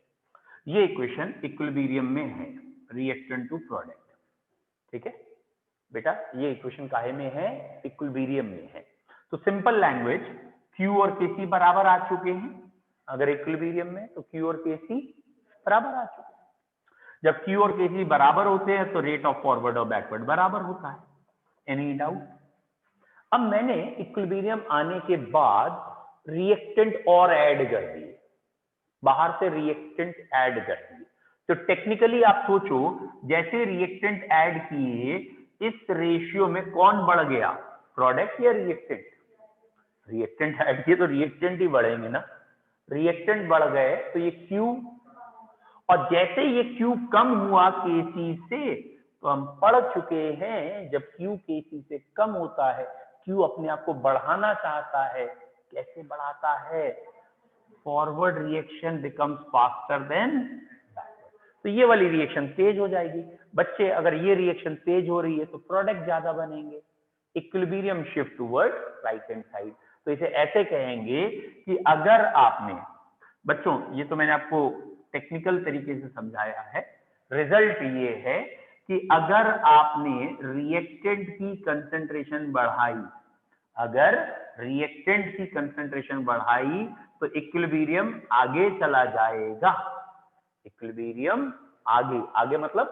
S1: ये इक्वेशन इक्विलिब्रियम में है, रिएक्टेंट टू प्रोडक्ट, ठीक है बेटा? ये इक्वेशन काहे में है? इक्विलिब्रियम में है। तो सिंपल लैंग्वेज, Q और Kc बराबर आ चुके हैं। अगर इक्विलिब्रियम में तो Q और Kc बराबर आ चुके हैं। जब Q और Kc बराबर होते हैं तो रेट ऑफ फॉरवर्ड और बैकवर्ड बराबर होता है। Any doubt? अब मैंने इक्विलिब्रियम आने के बाद रिएक्टेंट और ऐड कर दिए, बाहर से रिएक्टेंट ऐड कर दिए। तो टेक्निकली आप सोचो, जैसे रिएक्टेंट ऐड किए, इस रेशियो में कौन बढ़ गया, प्रोडक्ट या रिएक्टेंट? रिएक्टेंट ऐड किए तो रिएक्टेंट ही बढ़ेंगे ना। रिएक्टेंट बढ़ गए तो ये Q, और जैसे ये Q कम हुआ Kc से, तो हम पढ़ चुके हैं जब Q Kc से कम होता है, Q अपने आप को बढ़ाना चाहता है। कैसे बढ़ाता है? Forward reaction becomes faster than backward. तो ये वाली रिएक्शन तेज हो जाएगी। बच्चे, अगर ये रिएक्शन तेज हो रही है तो प्रोडक्ट ज्यादा बनेंगे। Equilibrium shift toward right hand side. तो इसे ऐसे कहेंगे कि अगर आपने, बच्चों ये तो मैंने आपको टेक्निकल तरीके से समझाया है, रिजल्ट ये है कि अगर आपने रिएक्टेंट की कंसंट्रेशन बढ़ाई, अगर रिएक्टेंट की कंसंट्रेशन बढ़ाई तो इक्विलिब्रियम आगे चला जाएगा। इक्विलिब्रियम आगे, आगे मतलब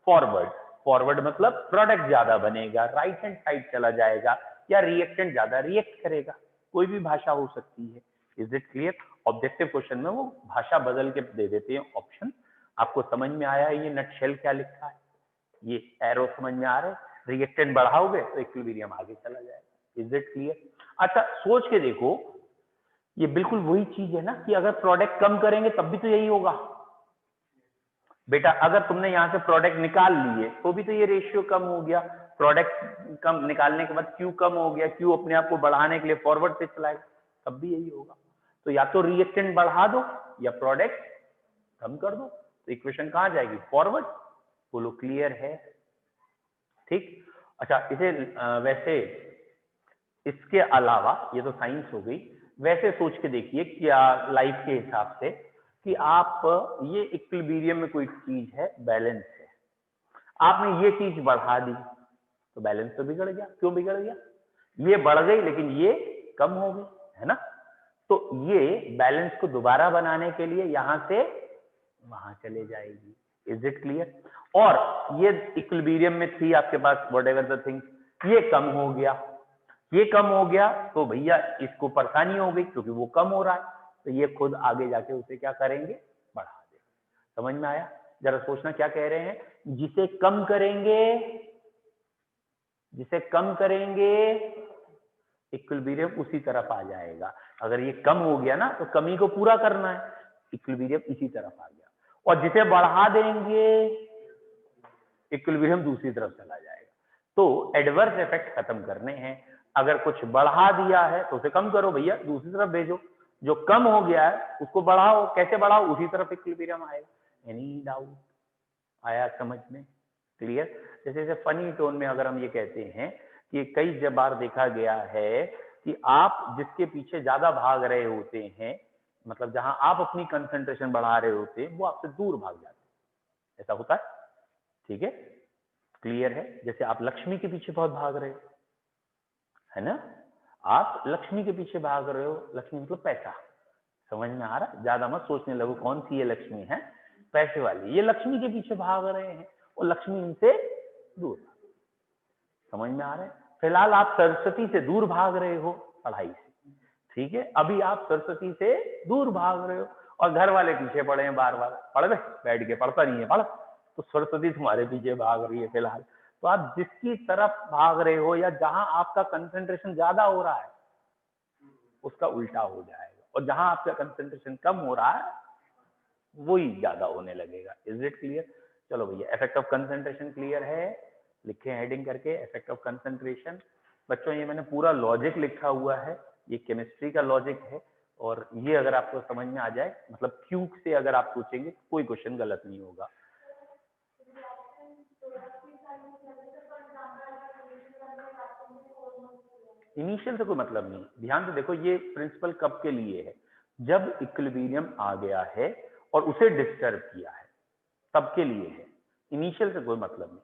S1: फॉरवर्ड, फॉरवर्ड मतलब प्रोडक्ट ज्यादा बनेगा, राइट हैंड साइड चला जाएगा, या रिएक्टेंट ज्यादा रिएक्ट करेगा। कोई भी भाषा हो सकती है। Is it clear? Objective question में वो भाषा बदल के दे देते हैं ऑप्शन। आपको समझ में आया है ये नटशेल क्या लिखा है? ये एरो समझ में आ रहा है? रिएक्टेंट बढ़ाओगे तो इक्विलिब्रियम आगे चला जाएगा। Is it clear? अच्छा सोच के देखो, ये बिल्कुल वही चीज है ना कि अगर प्रोडक्ट कम करेंगे तब भी तो यही होगा बेटा। अगर तुमने यहां से प्रोडक्ट निकाल लिए तो भी तो ये रेशियो कम हो गया। प्रोडक्ट कम निकालने के बाद Q कम हो गया, Q अपने आप को बढ़ाने के लिए फॉरवर्ड से चलाएगा, तब भी यही होगा। तो या तो रिएक्टेंट बढ़ा दो या प्रोडक्ट कम कर दो, तो इक्वेशन कहां जाएगी? फॉरवर्ड। बोलो क्लियर है? ठीक। अच्छा इसे वैसे इसके अलावा, ये तो साइंस हो गई, वैसे सोच के देखिए क्या लाइफ के हिसाब से कि आप, ये इक्विलिब्रियम में कोई चीज है, बैलेंस है, आपने ये चीज बढ़ा दी तो बैलेंस तो बिगड़ गया। क्यों बिगड़ गया? ये बढ़ गई लेकिन ये कम हो गई, है ना? तो ये बैलेंस को दोबारा बनाने के लिए यहां से वहां चले जाएगी। Is it clear? और ये इक्विलिब्रियम में थी आपके पास वट एवर द थिंग, ये कम हो गया, ये कम हो गया तो भैया इसको परेशानी हो गई क्योंकि वो कम हो रहा है, तो ये खुद आगे जाके उसे क्या करेंगे? बढ़ा देंगे। समझ में आया? जरा सोचना क्या कह रहे हैं। जिसे कम करेंगे, जिसे कम करेंगे इक्विलिब्रियम उसी तरफ आ जाएगा। अगर ये कम हो गया ना तो कमी को पूरा करना है, इक्विलिब्रियम इसी तरफ आ गया। और जिसे बढ़ा देंगे इक्विलिब्रियम दूसरी तरफ चला जाएगा। तो एडवर्स इफेक्ट खत्म करने हैं। अगर कुछ बढ़ा दिया है तो उसे कम करो भैया, दूसरी तरफ भेजो। जो कम हो गया है उसको बढ़ाओ, कैसे बढ़ाओ? उसी तरफ इक्विलिब्रियम आएगा। Any doubt? आया समझ में? क्लियर? जैसे जैसे फनी टोन में अगर हम ये कहते हैं कि कई बार देखा गया है कि आप जिसके पीछे ज्यादा भाग रहे होते हैं, मतलब जहां आप अपनी कंसंट्रेशन बढ़ा रहे होते हैं, वो आपसे दूर भाग जाते हैं। ऐसा होता है? ठीक है? क्लियर है? जैसे आप लक्ष्मी के पीछे बहुत भाग रहे हो, है ना? आप लक्ष्मी के पीछे भाग रहे हो, लक्ष्मी मतलब पैसा। समझ में आ रहा है? ज्यादा मत सोचने लगो कौन सी ये लक्ष्मी है। पैसे वाली, ये लक्ष्मी के पीछे भाग रहे हैं और लक्ष्मी इनसे दूर। समझ में आ रहा है? फिलहाल आप सरस्वती से दूर भाग रहे हो पढ़ाई से, ठीक है, अभी आप सरस्वती से दूर भाग रहे हो और घर वाले पीछे पड़े हैं, बार बार पढ़ बे, बैठ के पढ़ता नहीं है, पढ़। तो सरस्वती तुम्हारे पीछे भाग रही है फिलहाल। तो आप जिसकी तरफ भाग रहे हो या जहां आपका कंसंट्रेशन ज्यादा हो रहा है उसका उल्टा हो जाएगा, और जहां आपका कंसंट्रेशन कम हो रहा है वही ज्यादा होने लगेगा। Is it clear? चलो भैया, इफेक्ट ऑफ कंसंट्रेशन क्लियर है, लिखे हेडिंग करके इफेक्ट ऑफ कंसंट्रेशन। बच्चों ये मैंने पूरा लॉजिक लिखा हुआ है, ये केमिस्ट्री का लॉजिक है, और ये अगर आपको समझ में आ जाए, मतलब क्यू से अगर आप सोचेंगे कोई क्वेश्चन गलत नहीं होगा। इनिशियल से कोई मतलब नहीं, ध्यान से देखो, ये प्रिंसिपल कब के लिए है? जब इक्विलिब्रियम आ गया है और उसे डिस्टर्ब किया है, तब के लिए है, इनिशियल से कोई मतलब नहीं।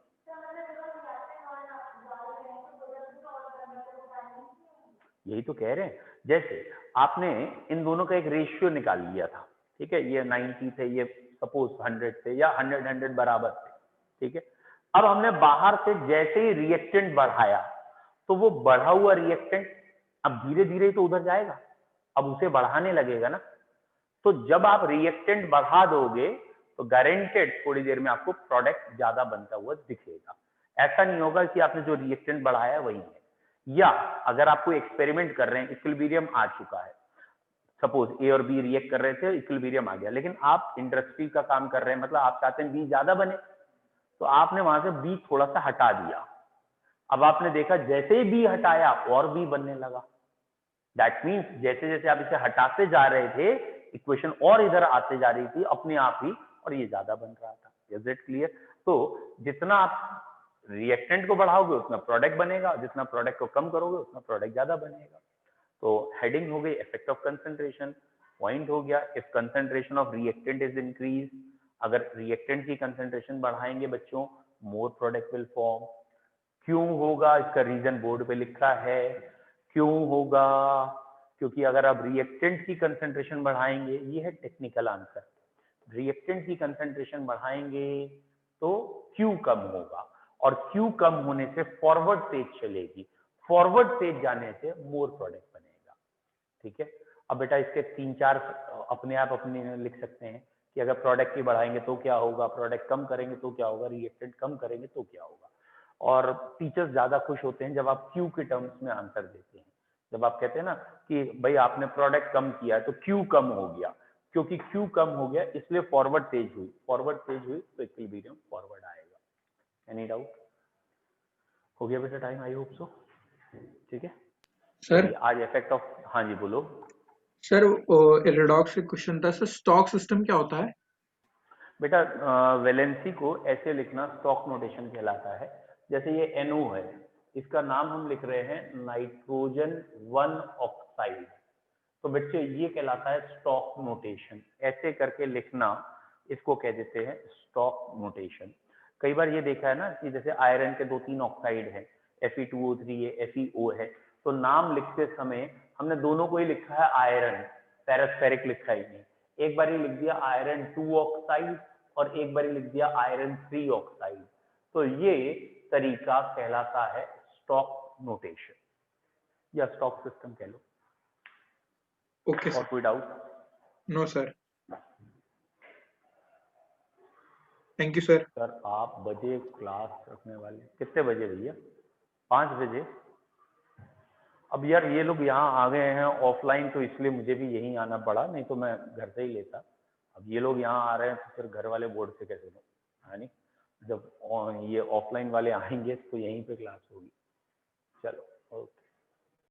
S1: यही तो कह रहे हैं, जैसे आपने इन दोनों का एक रेशियो निकाल लिया था, ठीक है, ये 90 थे, ये सपोज 100 थे, या 100 बराबर थे, ठीक है। अब हमने बाहर से जैसे ही रिएक्टेंट बढ़ाया तो वो बढ़ा हुआ रिएक्टेंट अब धीरे धीरे तो उधर जाएगा, अब उसे बढ़ाने लगेगा ना। तो जब आप रिएक्टेंट बढ़ा दोगे तो गारंटेड थोड़ी देर में आपको प्रोडक्ट ज्यादा बनता हुआ दिखेगा। ऐसा नहीं होगा कि आपने जो रिएक्टेंट बढ़ाया वही है, या अगर आप कोई एक्सपेरिमेंट कर रहे हैं, इक्विलिब्रियम आ चुका है, सपोज ए और बी रिएक्ट कर रहे थे, इक्विलिब्रियम आ गया, लेकिन आप इंडस्ट्री का काम कर रहे हैं, मतलब आप चाहते हैं बी ज्यादा बने, तो आपने वहां से बी थोड़ा सा हटा दिया। अब आपने देखा जैसे ही बी हटाया और बी बनने लगा। दैट मीन्स जैसे जैसे आप इसे हटाते जा रहे थे, इक्वेशन और इधर आते जा रही थी अपने आप ही, और ये ज्यादा बन रहा था। Is it clear? तो जितना आप रिएक्टेंट को बढ़ाओगे उतना प्रोडक्ट बनेगा, जितना प्रोडक्ट को कम करोगे उतना प्रोडक्ट ज्यादा बनेगा। तो हेडिंग हो गई इफेक्ट ऑफ कंसंट्रेशन, पॉइंट हो गया if concentration of reactant is increase, अगर रिएक्टेंट की कंसंट्रेशन बढ़ाएंगे बच्चों, मोर प्रोडक्ट विल फॉर्म। क्यों होगा, इसका रीजन बोर्ड पे लिखा है। क्यों होगा? क्योंकि अगर आप रिएक्टेंट की कंसंट्रेशन बढ़ाएंगे, ये है टेक्निकल आंसर, रिएक्टेंट की कंसंट्रेशन बढ़ाएंगे तो क्यू कम होगा, और क्यू कम होने से फॉरवर्ड तेज चलेगी, फॉरवर्ड तेज जाने से मोर प्रोडक्ट बनेगा। ठीक है, अब बेटा इसके 3-4 अपने आप अपने लिख सकते हैं कि अगर प्रोडक्ट की बढ़ाएंगे तो क्या होगा, प्रोडक्ट कम करेंगे तो क्या होगा, रिएक्टेंट कम करेंगे तो क्या होगा। और टीचर्स ज्यादा खुश होते हैं जब आप क्यू के टर्म्स में आंसर देते हैं, जब आप कहते हैं ना कि भाई आपने प्रोडक्ट कम किया है तो क्यू कम हो गया, क्योंकि क्यू कम हो गया इसलिए फॉरवर्ड तेज हुई, फॉरवर्ड तेज हुई तो इक्विलिब्रियम फॉरवर्ड आएगा। Any doubt? हो गया बेटा टाइम? I hope so. ठीक है
S2: सर।
S1: आज इफेक्ट ऑफ, हाँ जी बोलो
S2: सर रेडॉक्स का क्वेश्चन था सर, स्टॉक सिस्टम क्या होता है?
S1: बेटा। वैलेंसी को ऐसे लिखना स्टॉक नोटेशन कहलाता है। जैसे ये NO है, इसका नाम हम लिख रहे हैं नाइट्रोजन 1 ऑक्साइड, तो बच्चे ये कहलाता है स्टॉक नोटेशन। ऐसे करके लिखना, इसको कह देते हैं स्टॉक नोटेशन। कई बार ये देखा है ना कि जैसे आयरन के 2-3 ऑक्साइड है, Fe2O3 है, FeO है, तो नाम लिखते समय हमने दोनों को ही लिखा है आयरन, पैरास्फेरिक लिखा ही नहीं। एक बार ही लिख दिया आयरन 2 ऑक्साइड और एक बार ही लिख दिया आयरन 3 ऑक्साइड, तो ये तरीका कहलाता है स्टॉक नोटेशन या स्टॉक सिस्टम कह लो।
S2: ओके
S1: और
S2: सर।
S1: कोई doubt?
S2: No sir. Thank you sir.
S1: Sir आप बजे क्लास रखने वाले कितने बजे भैया? 5 बजे? अब यार ये लोग यहाँ आ गए हैं ऑफलाइन, तो इसलिए मुझे भी यहीं आना पड़ा, नहीं तो मैं घर से ही लेता। अब ये लोग यहाँ आ रहे हैं तो फिर घर वाले बोर्ड से कैसे लो, है नहीं? जब ये ऑफलाइन वाले आएंगे तो यहीं पे क्लास होगी। चलो ओके।